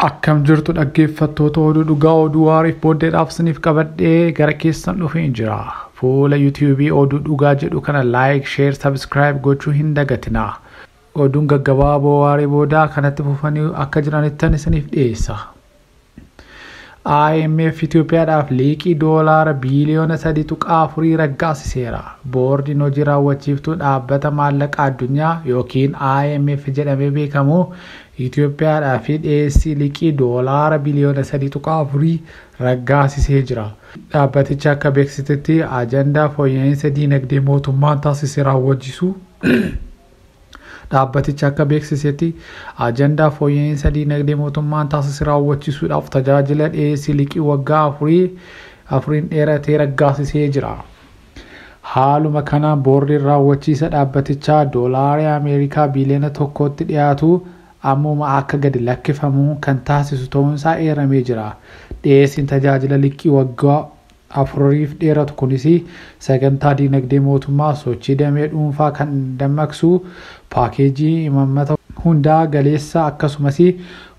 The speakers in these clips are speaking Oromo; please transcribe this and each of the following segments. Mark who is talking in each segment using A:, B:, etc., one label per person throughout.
A: Akkam jirtu dhaggeeffattoota oduu dhugaa oduu waariif booddeedhaaf isiniif qabadhee gara keessan dhufee jira. Fuula YouTube oduu dhugaa jedhu kana like, share, subscribe gochuu hin dagatinaa. Oduun gaggabaaboo waarii boodaa kanatti fufanii akka jiranittan isiniif dhiyeessa. IMF Itoophiyaadhaaf liqii doolaara biiliyoona 3.4 raggaasiseera. Boordiin hojii raawwachiiftuu dhaabbata maallaqa addunyaa yookiin IMF jedhamee beekamu Itoophiyaadhaaf dhiyeessii liqii doolaara biiliyoona 3.4 raggaasisee jira. Dhaabbatichi akka beeksisetti ajandaa fooyya'insa diinagdee mootummaan taasise raawwachiisu dhaabbatichi akka beeksisetti ajandaa fooyya'insa diinagdee mootummaan taasise raawwachiisuudhaaf tajaajila dhiyeessii liqii waggaa afuriin dheeratee raggaasisee jira. Haaluma kanaan boordiin raawwachiisa dhaabbatichaa doolaara Ameerikaa biiliyoona 1tti dhiyaatu ammuma akka gadi lakkifamu kan taasisu ta'uunsaa eeramee jira. Dhiyeessiin tajaajila liqii waggaa afuriif dheeratu kunis sagantaa diinagdee mootummaa sochii damee dhuunfaa kan dammaqsu paakeejii imaammata hundaa galeessa akkasumas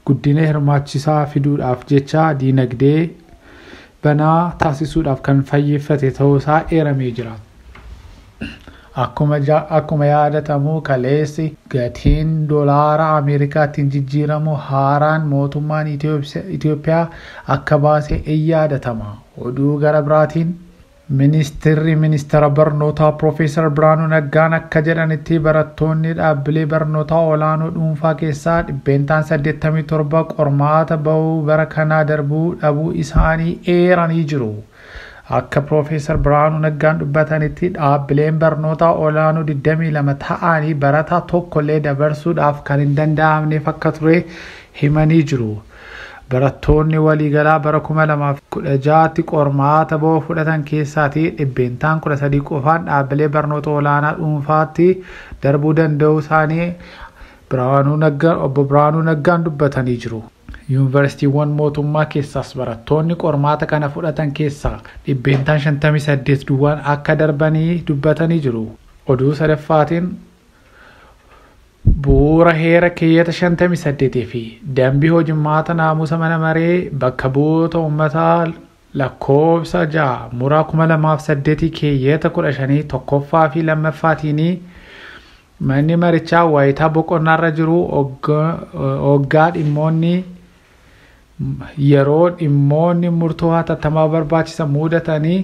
A: guddina hirmaachisaa fiduudhaaf jecha diinagdee banaa taasisuudhaaf kan fayyeeffate ta'uusaa eeramee jira. Akkuma yaadatamu kaleessi gatiin doolaara Ameerikaatiin jijjiiramu haaraan mootummaan Itoophiyaa akka baase in yaadatama. Oduu gara biraatiin ministeera barnootaa Profeesar Biraanuu Naggaan akka jedhanitti barattoonni dhaabbilee barnootaa olaanoo dhuunfaa keessaa 87 qormaata bahuu bara kanaa darbuu dhabuu isaanii eeranii jiru. Akka Profeesar Biraanuu Naggaan dubbatanitti dhaabbileen barnootaa olaanoo 22 ta'anii barataa tokkollee dabarsuudhaaf kan hin danda'amneef akka ture himanii jiru. Barattoonni waliigalaa bara 2016tti qormaata bahuu fudhatan keessaati 13 qofaan dhaabbilee barnoota olaanaa dhuunfaatti darbuu danda'uu isaanii obbo Biraanuu Naggaan dubbatanii jiru. Yuunivarsiitiiwwan mootummaa keessaas barattoonni qormaata kana fudhatan keessaa 58 duwwaan akka darbanii dubbatanii jiru. Oduu sadaffaatiin bu'uura heera keeyyata 58 fi dambii hojimmaata naamusa mana maree bakka bu'oota uummataa lakkoofsa 6 muraa 2008 keeyyata 15 tokkoffaa fi lammaffaatiin manni marichaa waayitaa boqonnaarra jiru hoggaa dhimmoonni yeroo dhimmoonni murtoo hatattamaa barbaachisan mudatanii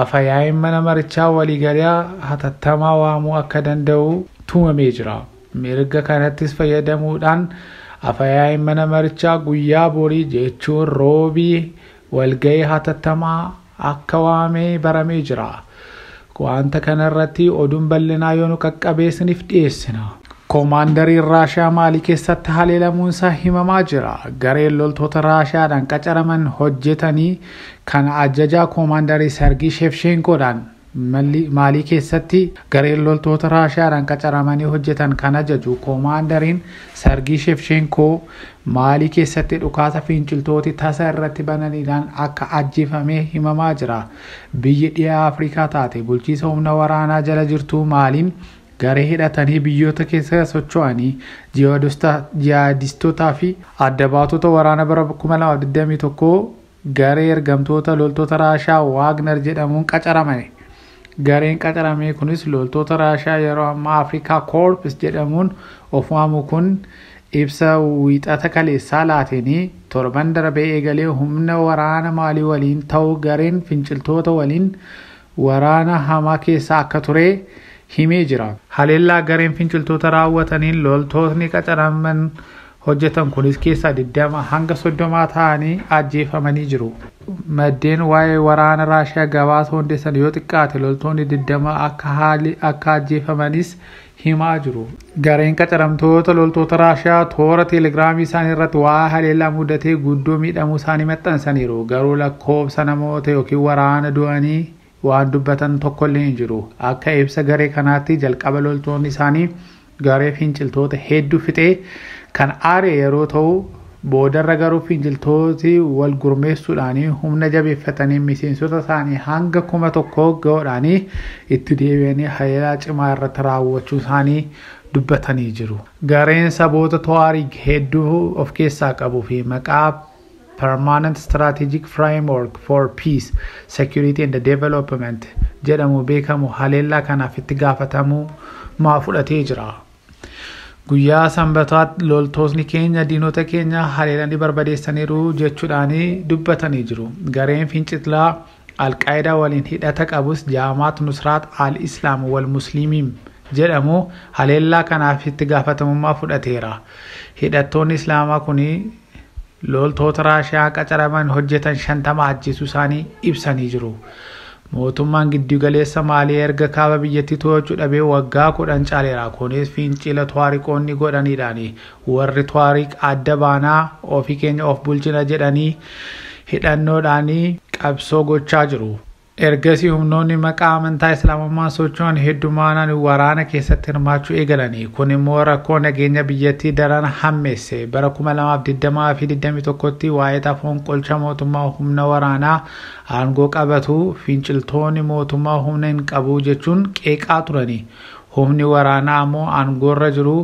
A: afayaa'iin mana marichaa waliigalaa hatattamaa waamuu akka danda'u tumamee jira. Mirga kanattis fayyadamuudhaan afayaa'iin mana marichaa guyyaa borii jechuun roobii walgahii hatattamaa akka waamee baramee jira. Wanta kanarratti oduun bal'inaa yoo nu qaqqabeessiniif dhiyeessina. Koomaandariin Raashiyaa Maalii keessatti haleelamuunsaa himamaa jira. Gareen loltoota Raashiyaadhaan qacaraman hojjetanii kan ajajaa koomaandarii Sergii Shevchenkoodhaan Maalii keessatti gareen loltoota Raashiyaadhaan qacaramanii hojjetan kan ajaju koomaandariin Sergii Shevchenkoo Maalii keessatti dhukaasa finciltooti tasa irratti bananiidhaan akka ajjeefamee himamaa jira. Biyyi dhiyaa Afrikaa taate bulchiisa humna waraanaa jala jirtu Maaliin garee hidhatanii biyyoota keessa socho'anii jihaadistootaa fi adda baatota waraana bara 2021 garee ergamtoota loltoota Raashiyaa Waagner jedhamuun qacaramani. Gareen qacaramee kunis loltoota Raashiyaa yeroo ammaa Afrikaa Corps jedhamuun of waamu kun ibsa wiixata kaleessaa laateenii torban darbee eegalee humna waraana Maalii waliin ta'uu gareen finciltoota waliin waraana hamaa keessa akka ture himee jira. Haleellaa gareen finciltoota raawwataniin loltootni qacaraman hojjetan kunis keessaa 20 hanga 30 ta'anii ajjeefamanii jiru. Maddeen waa'ee waraana Raashiyaa gabaasa hundeessan yoo xiqqaate loltoonni 20 akka ajjeefamanis himaa jiru. Gareen qacaramtoota loltoota Raashiyaa toora teelegiraamii isaanii irratti waa'ee haleellaa mudatee guddoo miidhamuu isaanii maxxansaniiru. Garuu lakkoofsa namoota yookiin waraana du'anii waan dubbatan tokkollee hin jiru. Akka ibsa garee kanaatti jalqaba loltoonni isaanii garee finciltoota hedduu fixee kan aare yeroo ta'u boodarra garuu finciltooti wal gurmeessuudhaan humna jabeeffatanii miseensota isaanii hanga 1,000 ga'uudhaan itti deebi'anii haleellaa cimaa irratti raawwachuu isaanii dubbatanii jiru. Gareen saboota Tuareg hedduu of keessaa qabu fi maqaa Permanent Strategic Framework for Peace, Security and Development jedhamu beekamu haleellaa kanaaf itti gaafatamummaa fudhatee jira. Guyyaa Sanbataatti loltoonni keenya diinota keenya haleelanii barbadeessaniiru jechuudhaan dubbatanii jiru. Gareen fincilaa Al-Qaeda waliin hidhata qabus Jamaat Nusrat al-Islam wal Muslimin jedhamu haleellaa kanaaf itti gaafatamummaa fudhateera. Hidhattoonni Islaamaa kun loltoota Raashiyaa qacaraman hojjetan 50 ajjeesuu isaanii ibsanii jiru. Mootummaan giddugaleessa Maalii erga kaaba biyyattii to'achuu dhabee waggaa 10 caaleera. Kunis fincila Tuareqonni godhaniidhaan warri Tuareg adda baanaa ofii keenya of bulchina jedhanii hidhannoodhaan qabsoo gochaa jiru. Ergasii humnoonni maqaa amantaa Islaamummaa socho'an hedduminaan waraana keessatti hirmaachuu eegalanii. Kun immoo rakkoo nageenya biyyattii daran hammeesse. Bara 2020 fi 2021tti waa'ee tafoon qolcha mootummaa humna waraanaa aangoo qabatu finciltoonni mootummaa humna hin qabu jechuun qeeqaa turani. Humni waraanaa ammoo aangoorra jiru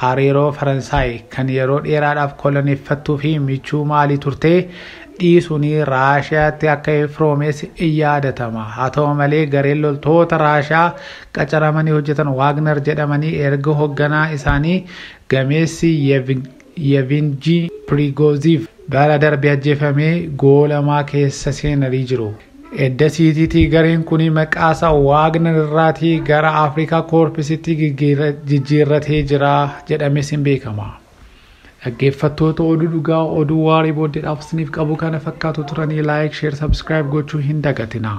A: hariiroo Faransaay kan yeroo dheeraadhaaf koloneeffattuu fi michuu Maalii turte dhiisuun Raashiyaatti akka ifroomes yaadatama. Haa ta'u malee gareen loltoota Raashiyaa qacaramanii hojjetan Wagner jedhamanii erga hoogganaa isaanii gameessi Yevgeny Prigozhin bara darbee ajjeefamee goolamaa keessa seenanii jiru. Edda siitiitii gareen kun maqaasaa Wagner irraatii gara Afrikaa Korpsitti jijjiirratee jira jedhames hin beekama. Dhaggeeffattoota oduu dhugaa oduu waarii booddeedhaaf isiniif qabu kana fakkaatu turanii like, share, subscribe gochuu hin dagatinaa.